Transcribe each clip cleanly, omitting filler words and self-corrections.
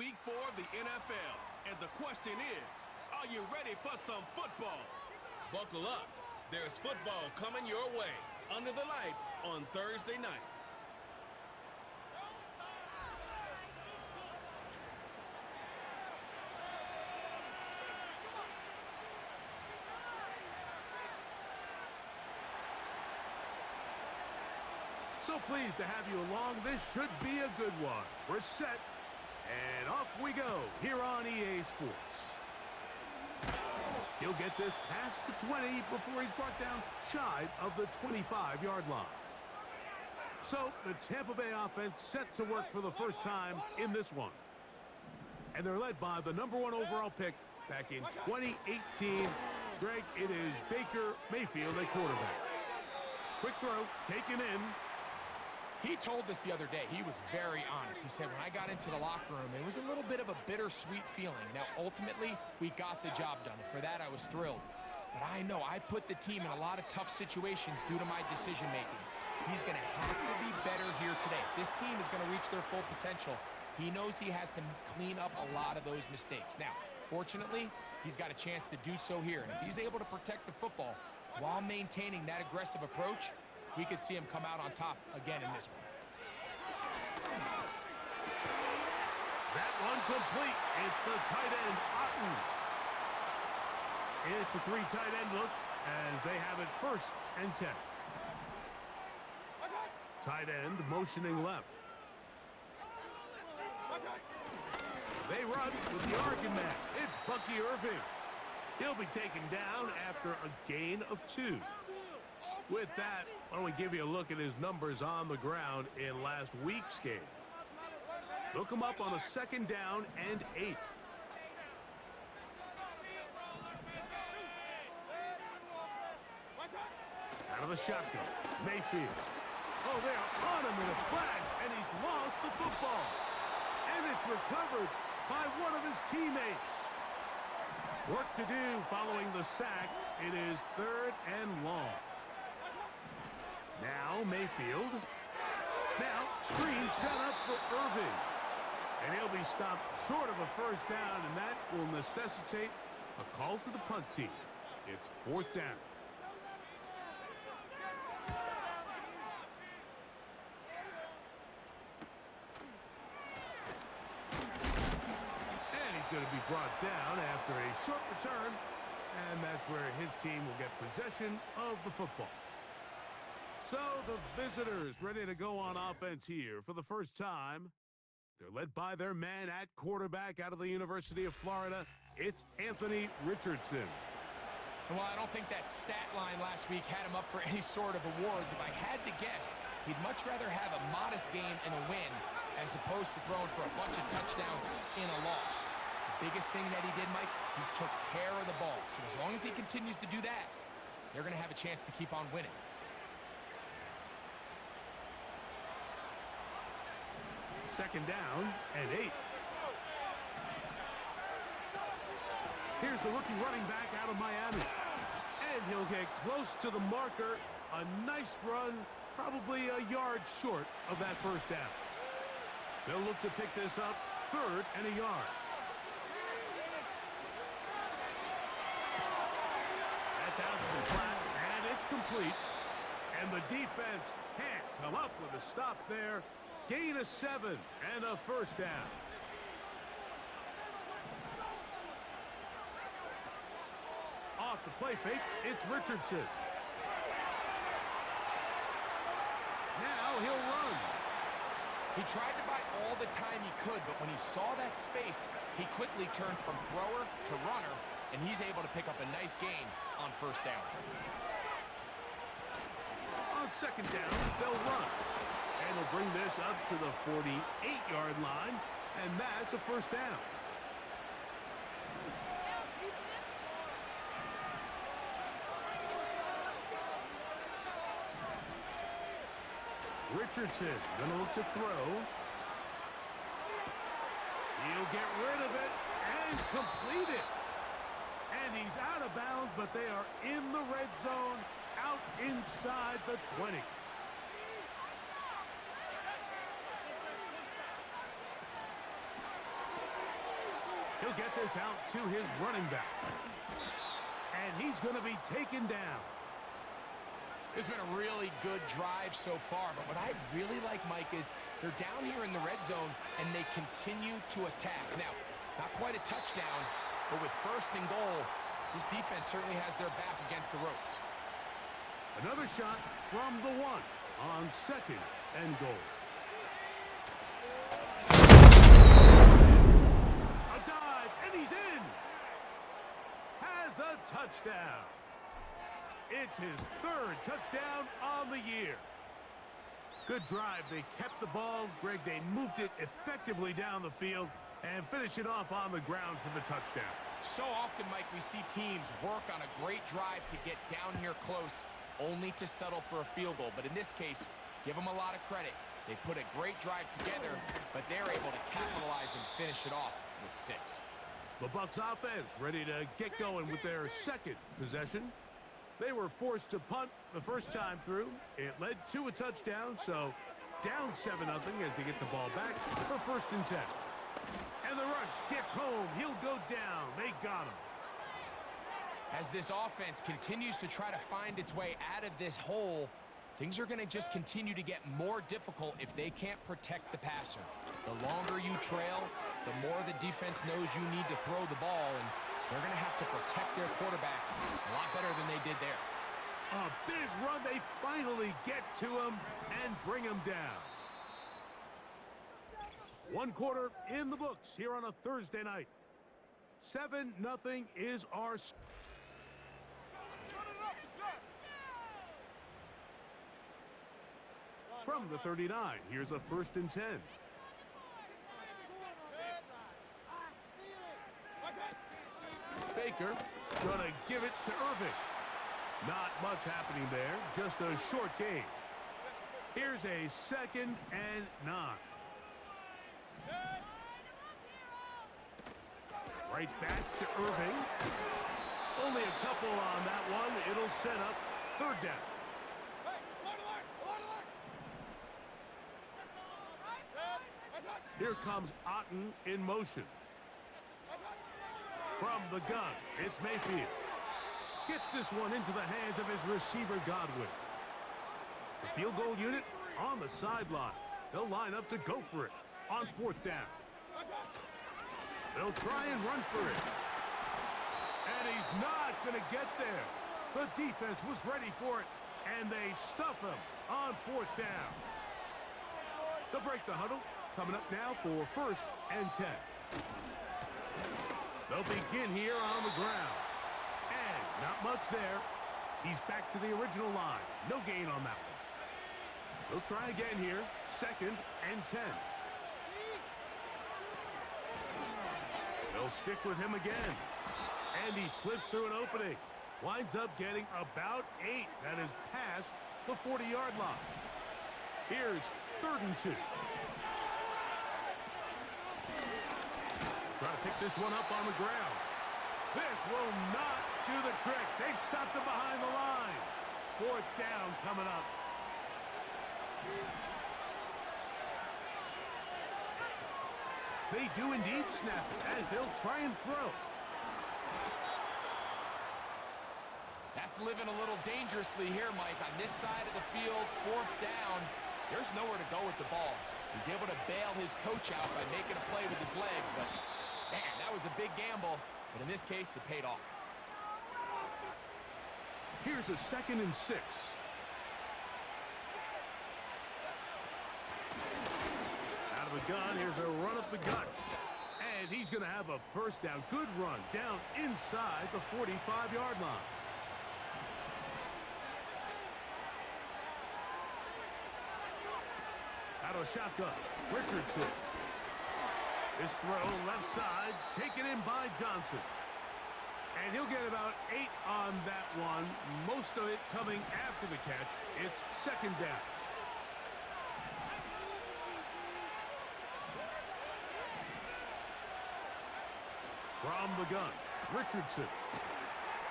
Week 4 of the NFL. And the question is, are you ready for some football? Buckle up. There's football coming your way under the lights on Thursday night. So pleased to have you along. This should be a good one. We're set, and off we go here on EA Sports. He'll get this past the 20 before he's brought down shy of the 25-yard line. So the Tampa Bay offense set to work for the first time in this one. And they're led by the #1 overall pick back in 2018. Greg, it is Baker Mayfield at quarterback. Quick throw, taken in. He told us the other day, he was very honest. He said, when I got into the locker room, it was a little bit of a bittersweet feeling. Now, ultimately, we got the job done. And for that, I was thrilled. But I know I put the team in a lot of tough situations due to my decision-making. He's going to have to be better here today. This team is going to reach their full potential. He knows he has to clean up a lot of those mistakes. Now, fortunately, he's got a chance to do so here. And if he's able to protect the football while maintaining that aggressive approach, we could see him come out on top again in this one. That one complete. It's the tight end, Otten. It's a 3 tight end look as they have it 1st and 10. Tight end motioning left. They run with the Oregon man. It's Bucky Irving. He'll be taken down after a gain of 2. With that, why don't we give you a look at his numbers on the ground in last week's game. Look him up on a 2nd down and 8. Out of the shotgun, Mayfield. Oh, they are on him in a flash, and he's lost the football. And it's recovered by one of his teammates. Work to do following the sack. It is 3rd and long. Now Mayfield. Now screen set up for Irving. And he'll be stopped short of a 1st down, and that will necessitate a call to the punt team. It's 4th down. And he's going to be brought down after a short return, and that's where his team will get possession of the football. So the visitors ready to go on offense here for the first time. They're led by their man at quarterback out of the University of Florida. It's Anthony Richardson. Well, I don't think that stat line last week had him up for any sort of awards. If I had to guess, he'd much rather have a modest game and a win as opposed to throwing for a bunch of touchdowns in a loss. The biggest thing that he did, Mike, he took care of the ball. So as long as he continues to do that, they're going to have a chance to keep on winning. Second down and 8. Here's the rookie running back out of Miami. And he'll get close to the marker. A nice run, probably a yard short of that 1st down. They'll look to pick this up 3rd and a yard. That's out to the flat, and it's complete. And the defense can't come up with a stop there. Gain of 7 and a 1st down. Off the play fake, it's Richardson. Now he'll run. He tried to buy all the time he could, but when he saw that space, he quickly turned from thrower to runner, and he's able to pick up a nice gain on 1st down. On 2nd down, they'll run. And we'll bring this up to the 48-yard line, and that's a 1st down. Richardson gonna look to throw. He'll get rid of it and complete it. And he's out of bounds, but they are in the red zone, out inside the 20. He'll get this out to his running back. And he's going to be taken down. It's been a really good drive so far, but what I really like, Mike, is they're down here in the red zone, and they continue to attack. Now, not quite a touchdown, but with first and goal, this defense certainly has their back against the ropes. Another shot from the one on second and goal. A dive, and he's in. Has a touchdown. It's his third touchdown on the year. Good drive. They kept the ball. Greg, they moved it effectively down the field and finished it off on the ground for the touchdown. So often, Mike, we see teams work on a great drive to get down here close, only to settle for a field goal. But in this case, give them a lot of credit. They put a great drive together, but they're able to capitalize and finish it off with 6. The Bucs offense ready to get going with their second possession. They were forced to punt the first time through. It led to a touchdown, so down 7-0 as they get the ball back for first and 10. And the rush gets home. He'll go down. They got him. As this offense continues to try to find its way out of this hole, things are going to just continue to get more difficult if they can't protect the passer. The longer you trail, the more the defense knows you need to throw the ball, and they're going to have to protect their quarterback a lot better than they did there. A big run. They finally get to him and bring him down. One quarter in the books here on a Thursday night. 7-0 is our... From the 39, here's a first and 10. Baker gonna give it to Irving. Not much happening there, just a short gain. Here's a 2nd and 9. Right back to Irving. Only a couple on that one. It'll set up 3rd down. Here comes Otten in motion. From the gun, it's Mayfield. Gets this one into the hands of his receiver, Godwin. The field goal unit on the sideline. They'll line up to go for it on 4th down. They'll try and run for it. And he's not going to get there. The defense was ready for it, and they stuff him on 4th down. They'll break the huddle. Coming up now for 1st and 10. They'll begin here on the ground. And not much there. He's back to the original line. No gain on that one. They'll try again here. 2nd and 10. They'll stick with him again. And he slips through an opening. Winds up getting about 8. That is past the 40-yard line. Here's 3rd and 2. Try to pick this one up on the ground. This will not do the trick. They've stopped him behind the line. 4th down coming up. They do indeed snap it as they'll try and throw. That's living a little dangerously here, Mike. On this side of the field, 4th down, there's nowhere to go with the ball. He's able to bail his coach out by making a play with his legs, but man, that was a big gamble. But in this case, it paid off. Here's a 2nd and 6. Out of the gun, here's a run up the gut. And he's going to have a 1st down. Good run down inside the 45-yard line. Out of shotgun, Richardson. This throw left side, taken in by Johnson. And he'll get about 8 on that one, most of it coming after the catch. It's 2nd down. From the gun, Richardson.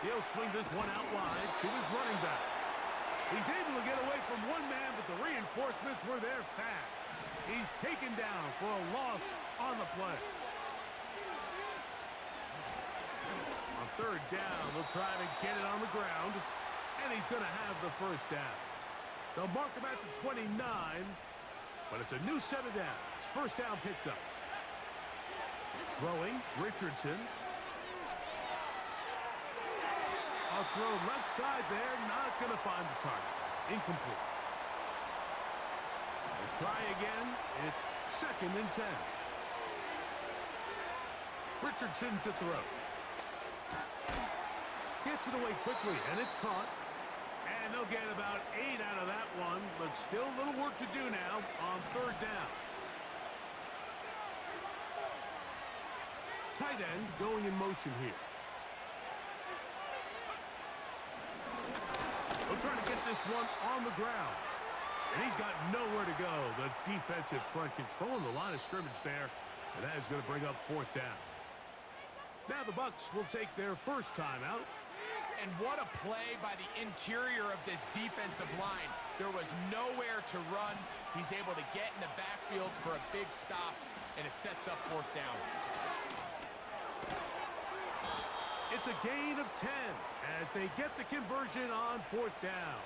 He'll swing this one out wide to his running back. He's able to get away from one man, but the reinforcements were there fast. He's taken down for a loss on the play. third down. They'll try to get it on the ground, and he's going to have the first down. They'll mark him at the 29, but it's a new set of downs. First down picked up. Throwing, Richardson. A throw left side there, not going to find the target. Incomplete. They'll try again. It's 2nd and 10. Richardson to throw. Gets it away quickly, and it's caught. And they'll get about 8 out of that one, but still a little work to do now on third down. Tight end going in motion here. They'll try to get this one on the ground. And he's got nowhere to go. The defensive front controlling the line of scrimmage there. And that is going to bring up 4th down. Now the Bucs will take their first timeout. And what a play by the interior of this defensive line. There was nowhere to run. He's able to get in the backfield for a big stop, and it sets up 4th down. It's a gain of 10 as they get the conversion on 4th down.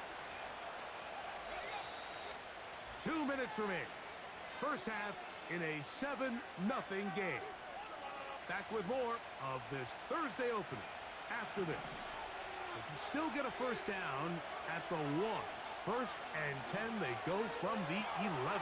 2 minutes remaining. First half in a 7-0 game. Back with more of this Thursday opening after this. They can still get a first down at the 1. 1st and 10, they go from the 11.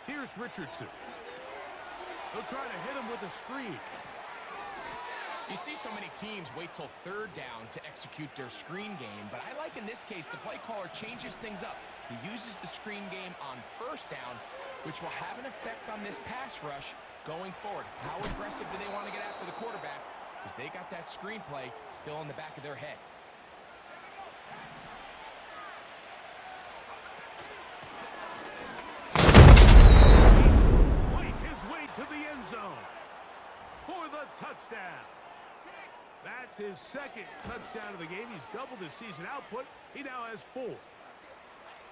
Here's Richardson. They'll try to hit him with a screen. You see so many teams wait till third down to execute their screen game, but I like in this case the play caller changes things up. He uses the screen game on first down, which will have an effect on this pass rush going forward. How aggressive do they want to get after the quarterback? Because they got that screen play still in the back of their head. To the end zone for the touchdown. That's his 2nd touchdown of the game. He's doubled his season output. He now has 4.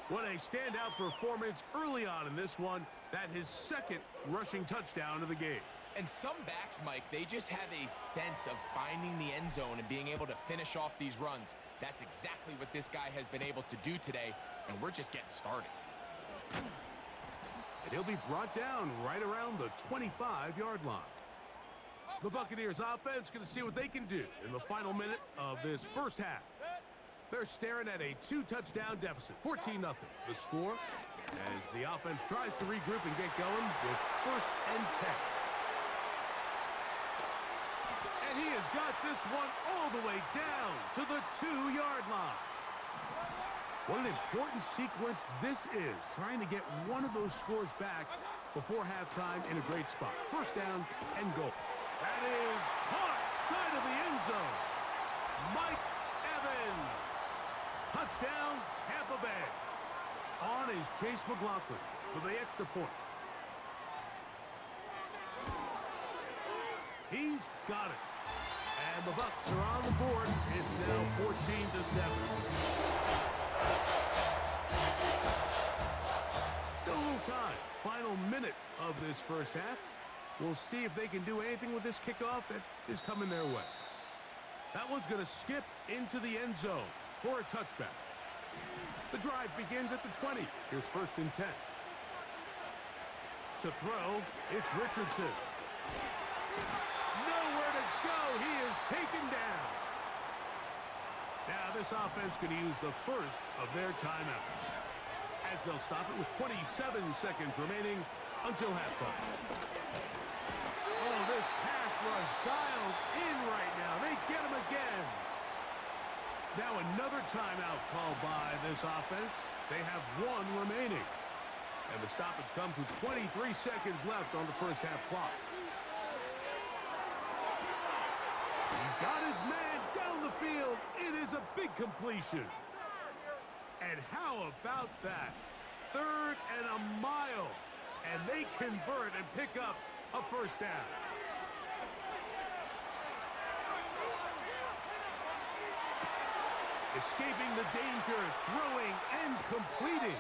What a standout performance early on in this one. That his 2nd rushing touchdown of the game. And some backs, Mike, they just have a sense of finding the end zone and being able to finish off these runs. That's exactly what this guy has been able to do today, and we're just getting started. And he'll be brought down right around the 25-yard line. The Buccaneers offense going to see what they can do in the final minute of this first half. They're staring at a 2-touchdown deficit, 14-0. The score as the offense tries to regroup and get going with 1st and 10. And he has got this one all the way down to the 2-yard line. What an important sequence this is, trying to get one of those scores back before halftime in a great spot. First down and goal. That is caught side of the end zone. Mike Evans. Touchdown, Tampa Bay. On is Chase McLaughlin for the extra point. He's got it. And the Bucs are on the board. It's now 14-7. Still a little time. Final minute of this first half. We'll see if they can do anything with this kickoff that is coming their way. That one's going to skip into the end zone for a touchback. The drive begins at the 20. Here's 1st and 10. To throw, it's Richardson. Nowhere to go. He is taken down. Now this offense going to use the first of their timeouts, as they'll stop it with 27 seconds remaining until halftime. Oh, this pass rush dialed in right now. They get him again. Now another timeout called by this offense. They have 1 remaining. And the stoppage comes with 23 seconds left on the first half clock. He's got his man down the field. It is a big completion. And how about that? 3rd and a mile. and they convert and pick up a first down. Escaping the danger, throwing and completing.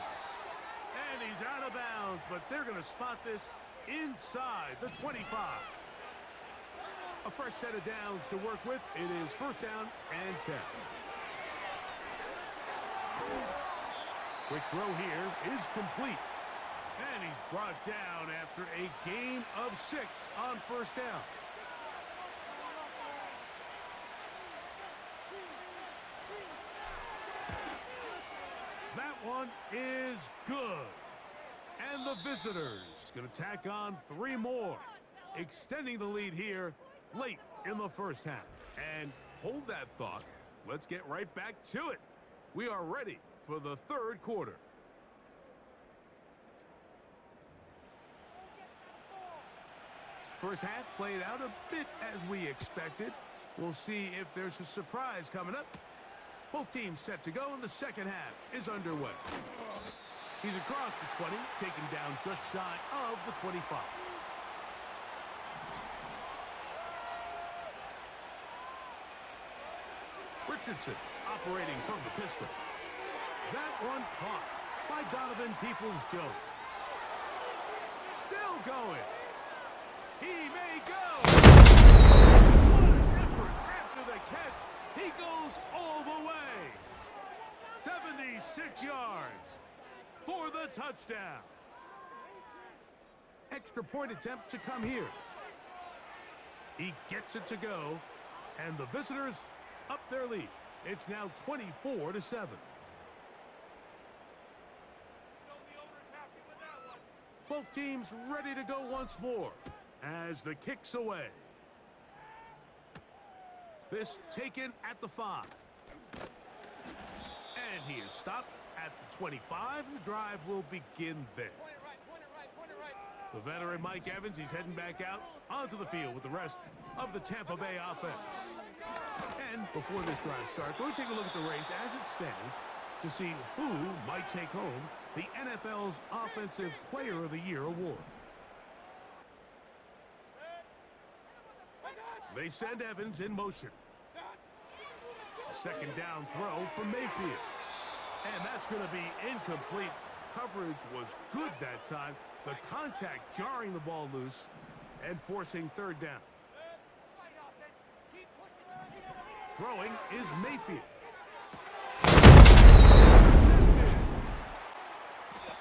And he's out of bounds, but they're going to spot this inside the 25. A fresh set of downs to work with. It is first down and 10. Quick throw here is complete. And he's brought down after a gain of 6 on first down. That one is good. And the visitors going to tack on 3 more, extending the lead here late in the first half. And hold that thought. Let's get right back to it. We are ready for the third quarter. First half played out a bit as we expected. We'll see if there's a surprise coming up. Both teams set to go, and the second half is underway. He's across the 20, taken down just shy of the 25. Richardson operating from the pistol. That one caught by Donovan Peoples-Jones. Still going. He may go. What an effort after the catch. He goes all the way. 76 yards for the touchdown. Extra point attempt to come here. He gets it to go, and the visitors up their lead. It's now 24-7. Both teams ready to go once more as the kick's away. This taken at the 5. And he is stopped at the 25. The drive will begin there. The veteran Mike Evans, he's heading back out onto the field with the rest of the Tampa Bay offense. And before this drive starts, we'll take a look at the race as it stands to see who might take home the NFL's Offensive Player of the Year award. They send Evans in motion. A second down throw from Mayfield. And that's going to be incomplete. Coverage was good that time. The contact jarring the ball loose and forcing third down. Throwing is Mayfield.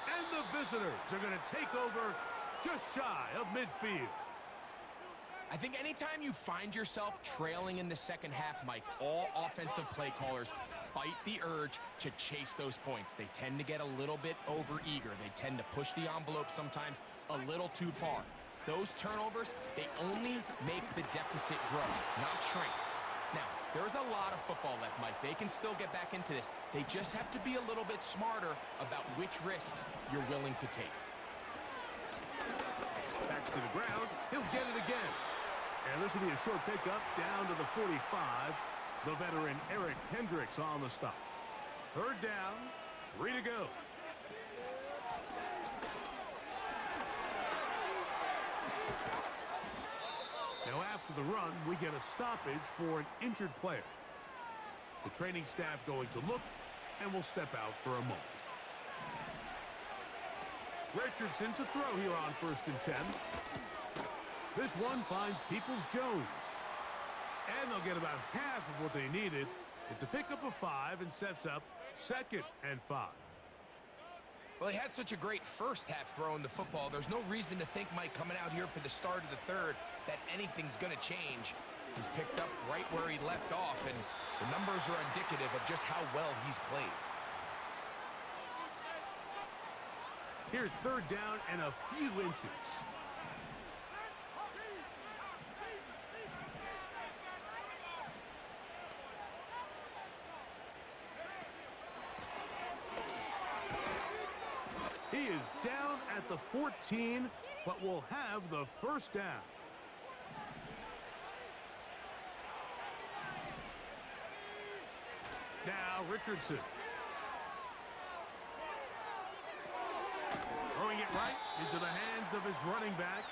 And the visitors are going to take over just shy of midfield. I think anytime you find yourself trailing in the second half, Mike, all offensive play callers fight the urge to chase those points. They tend to get a little bit overeager. They tend to push the envelope sometimes a little too far. Those turnovers, they only make the deficit grow, not shrink. Now, there's a lot of football left, Mike. They can still get back into this. They just have to be a little bit smarter about which risks you're willing to take. Back to the ground. He'll get it again. And this will be a short pickup down to the 45. The veteran Eric Hendricks on the stop. Third down, 3 to go. Now after the run, we get a stoppage for an injured player. The training staff going to look and will step out for a moment. Richardson to throw here on 1st and 10. This one finds Peoples-Jones. And they'll get about half of what they needed. It's a pickup of 5 and sets up 2nd and 5. Well, he had such a great first half throwing the football. There's no reason to think, Mike, coming out here for the start of the third, that anything's going to change. He's picked up right where he left off, and the numbers are indicative of just how well he's played. Here's third down and a few inches. He is down at the 14, but will have the first down. Now Richardson. Throwing it right into the hands of his running back.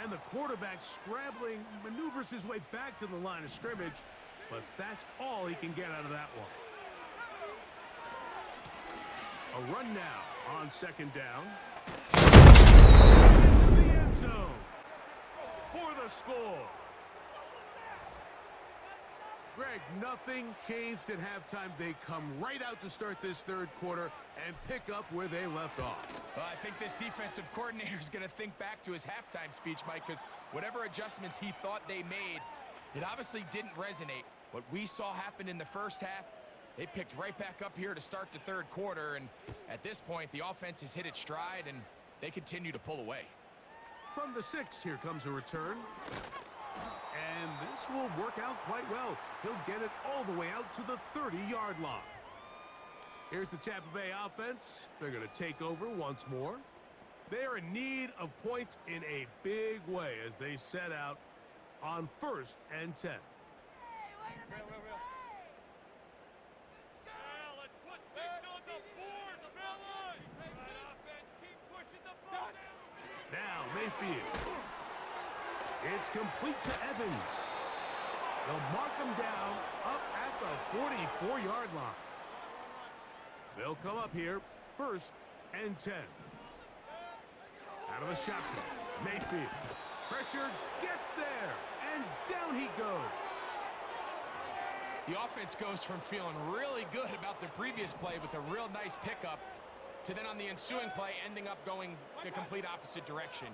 And the quarterback scrambling, maneuvers his way back to the line of scrimmage. But that's all he can get out of that one. A run now on second down. Into the end zone for the score. Greg, nothing changed at halftime. They come right out to start this third quarter and pick up where they left off. Well, I think this defensive coordinator is going to think back to his halftime speech, Mike, because whatever adjustments he thought they made, it obviously didn't resonate. What we saw happen in the first half, they picked right back up here to start the third quarter, and at this point, the offense has hit its stride, and they continue to pull away. From the 6, here comes a return. And this will work out quite well. He'll get it all the way out to the 30-yard line. Here's the Tampa Bay offense. They're going to take over once more. They're in need of points in a big way as they set out on 1st and 10. Now Mayfield. It's complete to Evans. They'll mark him down up at the 44-yard line. They'll come up here 1st and 10. Out of the shotgun. Mayfield. Pressure gets there. And down he goes. The offense goes from feeling really good about the previous play with a real nice pickup to then on the ensuing play ending up going the complete opposite direction.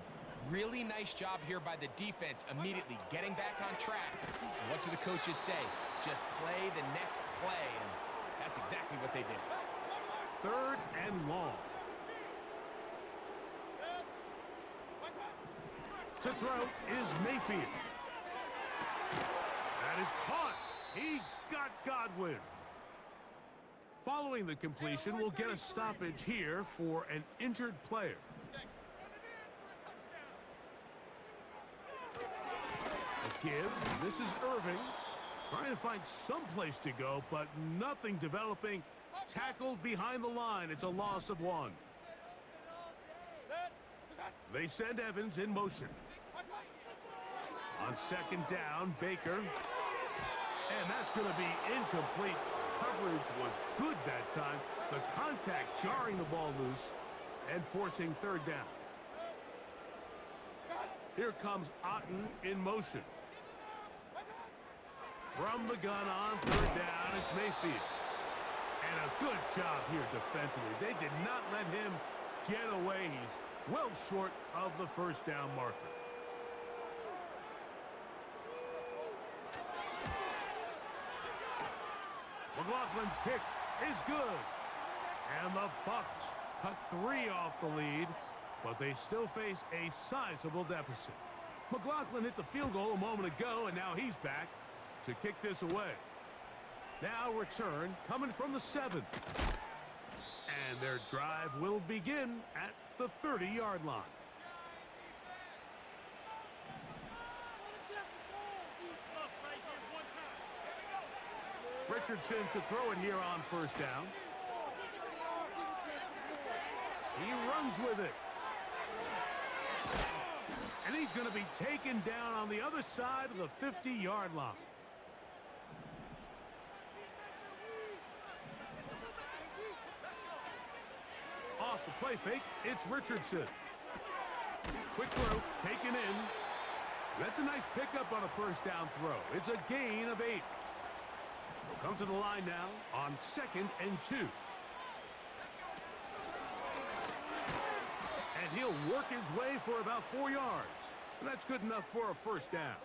Really nice job here by the defense, immediately getting back on track. And what do the coaches say? Just play the next play, and that's exactly what they did. 3rd and long. To throw is Mayfield. That is caught. He got Godwin. Following the completion, we'll get a stoppage here for an injured player. A give. This is Irving. Trying to find some place to go, but nothing developing. Tackled behind the line. It's a loss of 1. They send Evans in motion. On 2nd down, Baker. And that's going to be incomplete. Coverage was good that time. The contact jarring the ball loose and forcing 3rd down. Here comes Otten in motion. From the gun on 3rd down, it's Mayfield. And a good job here defensively. They did not let him get away. He's well short of the 1st down marker. McLaughlin's kick is good. And the Bucs cut 3 off the lead, but they still face a sizable deficit. McLaughlin hit the field goal a moment ago, and now he's back to kick this away. Now return coming from the 7. And their drive will begin at the 30-yard line. Richardson to throw it here on 1st down. He runs with it. And he's going to be taken down on the other side of the 50-yard line. Off the play fake, it's Richardson. Quick throw, taken in. That's a nice pickup on a 1st down throw. It's a gain of 8. We'll come to the line now on 2nd and 2. And he'll work his way for about 4 yards. And that's good enough for a 1st down.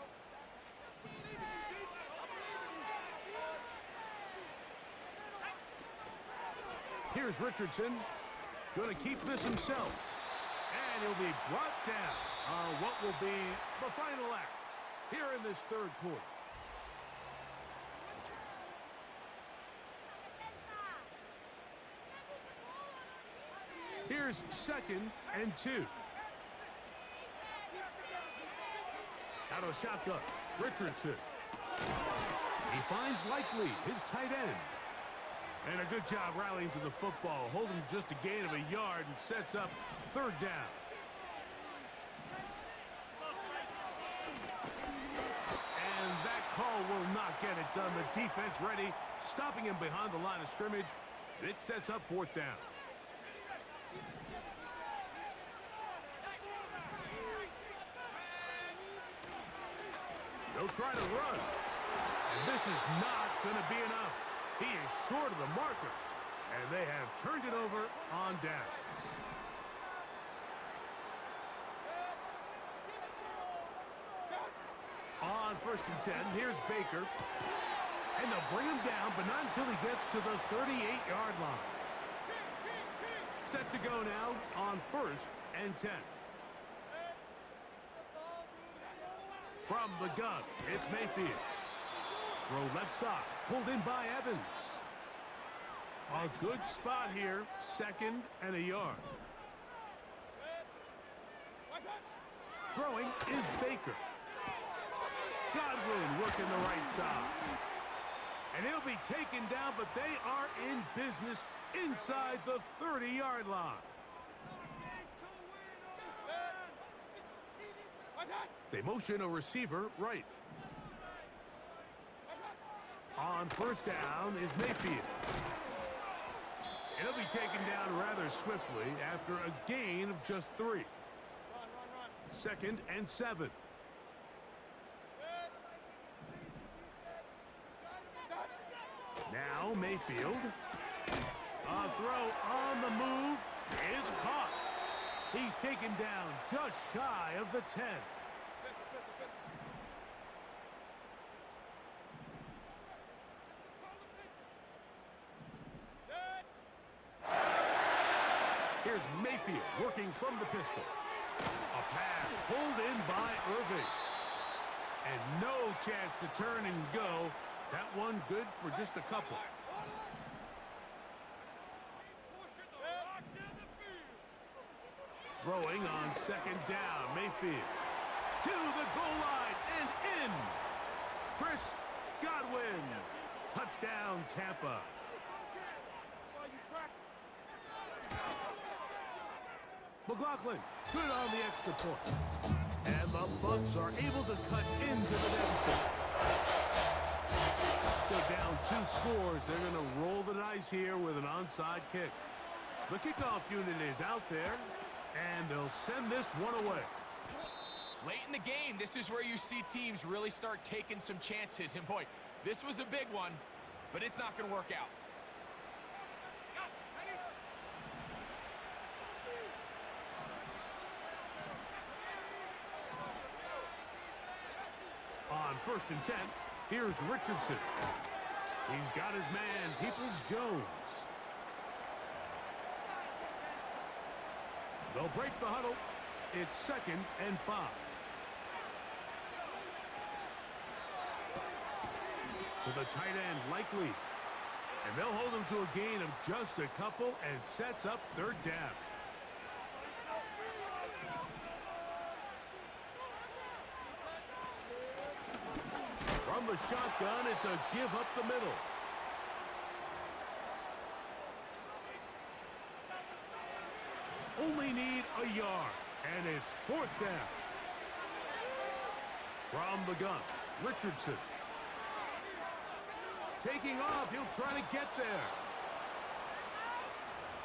Here's Richardson. Going to keep this himself. And he'll be brought down on what will be the final act here in this 3rd quarter. Here's 2nd and 2. Out of shotgun, Richardson. He finds Likely, his tight end. And a good job rallying to the football. Holding just a gain of a yard and sets up third down. And that call will not get it done. The defense ready, stopping him behind the line of scrimmage. And it sets up fourth down. They'll try to run. And this is not going to be enough. He is short of the marker. And they have turned it over on downs. On 1st and 10, here's Baker. And they'll bring him down, but not until he gets to the 38-yard line. Set to go now on 1st and 10. From the gun, it's Mayfield. Throw left side, pulled in by Evans. A good spot here, 2nd and a yard. Throwing is Baker. Godwin working the right side. And he'll be taken down, but they are in business inside the 30-yard line. They motion a receiver right. On 1st down is Mayfield. He'll be taken down rather swiftly after a gain of just 3. 2nd and 7. Now Mayfield. A throw on the move is caught. He's taken down just shy of the 10. Here's Mayfield working from the pistol. A pass pulled in by Irving. And no chance to turn and go. That one good for just a couple. Throwing on 2nd down, Mayfield. To the goal line and in. Chris Godwin. Touchdown, Tampa. McLaughlin, good on the extra point. And the Bucs are able to cut into the deficit. So down 2 scores, they're going to roll the dice here with an onside kick. The kickoff unit is out there, and they'll send this one away. Late in the game, this is where you see teams really start taking some chances. And boy, this was a big one, but it's not going to work out. On 1st and 10, here's Richardson. He's got his man, Peoples-Jones. They'll break the huddle. It's 2nd and 5. To the tight end, Likely. And they'll hold him to a gain of just a couple and sets up 3rd down. From the shotgun, it's a give up the middle. Only need a yard, and it's 4th down. From the gun, Richardson. Taking off, he'll try to get there.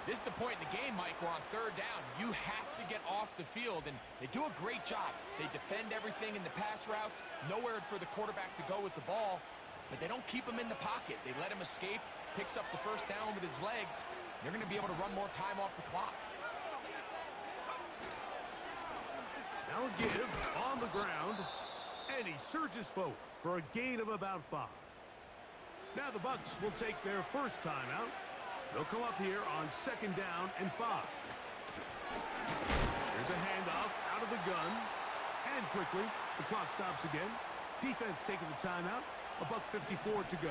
This is the point in the game, Mike, where on 3rd down, you have to get off the field, and they do a great job. They defend everything in the pass routes, nowhere for the quarterback to go with the ball, but they don't keep him in the pocket. They let him escape, picks up the 1st down with his legs. They're going to be able to run more time off the clock. Now give on the ground, and he surges forward for a gain of about 5. Now the Bucs will take their first timeout. They'll come up here on 2nd down and 5. Here's a handoff out of the gun. And quickly, the clock stops again. Defense taking the timeout. $1:54 to go.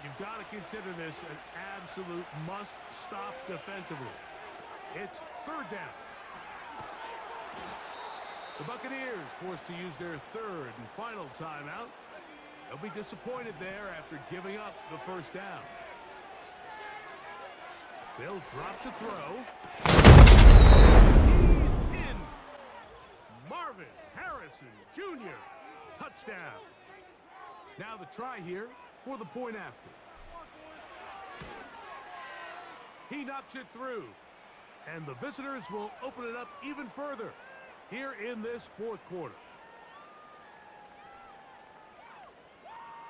You've got to consider this an absolute must-stop defensively. It's 3rd down. The Buccaneers forced to use their 3rd and final timeout. They'll be disappointed there after giving up the 1st down. They'll drop to throw. He's in. Marvin Harrison Jr. Touchdown. Now the try here for the point after. He knocks it through. And the visitors will open it up even further here in this fourth quarter.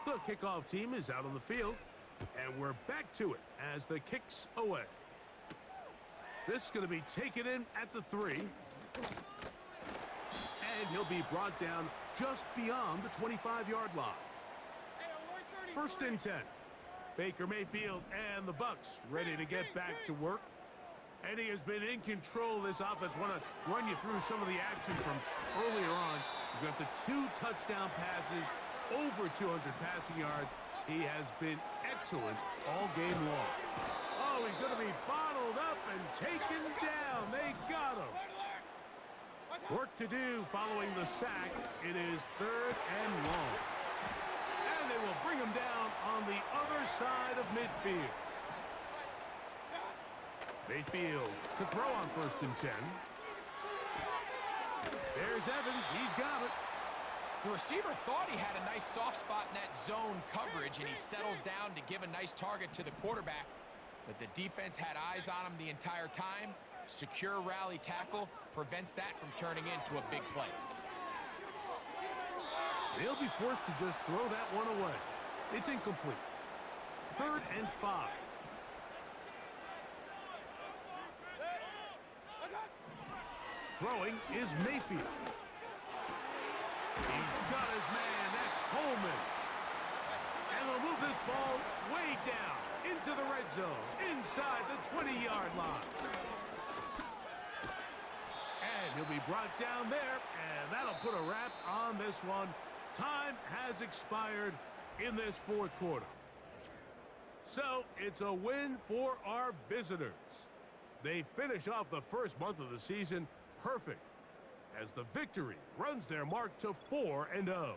The kickoff team is out on the field, and we're back to it as the kick's away. This is going to be taken in at the 3. And he'll be brought down just beyond the 25-yard line. First and 10. Baker Mayfield and the Bucs ready to get back to work. And he has been in control of this offense. Want to run you through some of the action from earlier on. He's got the 2 touchdown passes, over 200 passing yards. He has been excellent all game long. Oh, he's going to be bottled up and taken down. They got him. Work to do following the sack. It is 3rd and long. And they will bring him down on the other side of midfield. Mayfield to throw on 1st and 10. There's Evans. He's got it. The receiver thought he had a nice soft spot in that zone coverage, and he settles down to give a nice target to the quarterback. But the defense had eyes on him the entire time. Secure rally tackle prevents that from turning into a big play. They'll be forced to just throw that one away. It's incomplete. 3rd and 5. Throwing is Mayfield. He's got his man. That's Coleman. And they'll move this ball way down into the red zone, inside the 20-yard line. And he'll be brought down there, and that'll put a wrap on this one. Time has expired in this fourth quarter. So it's a win for our visitors. They finish off the first month of the season perfect, as the victory runs their mark to 4-0.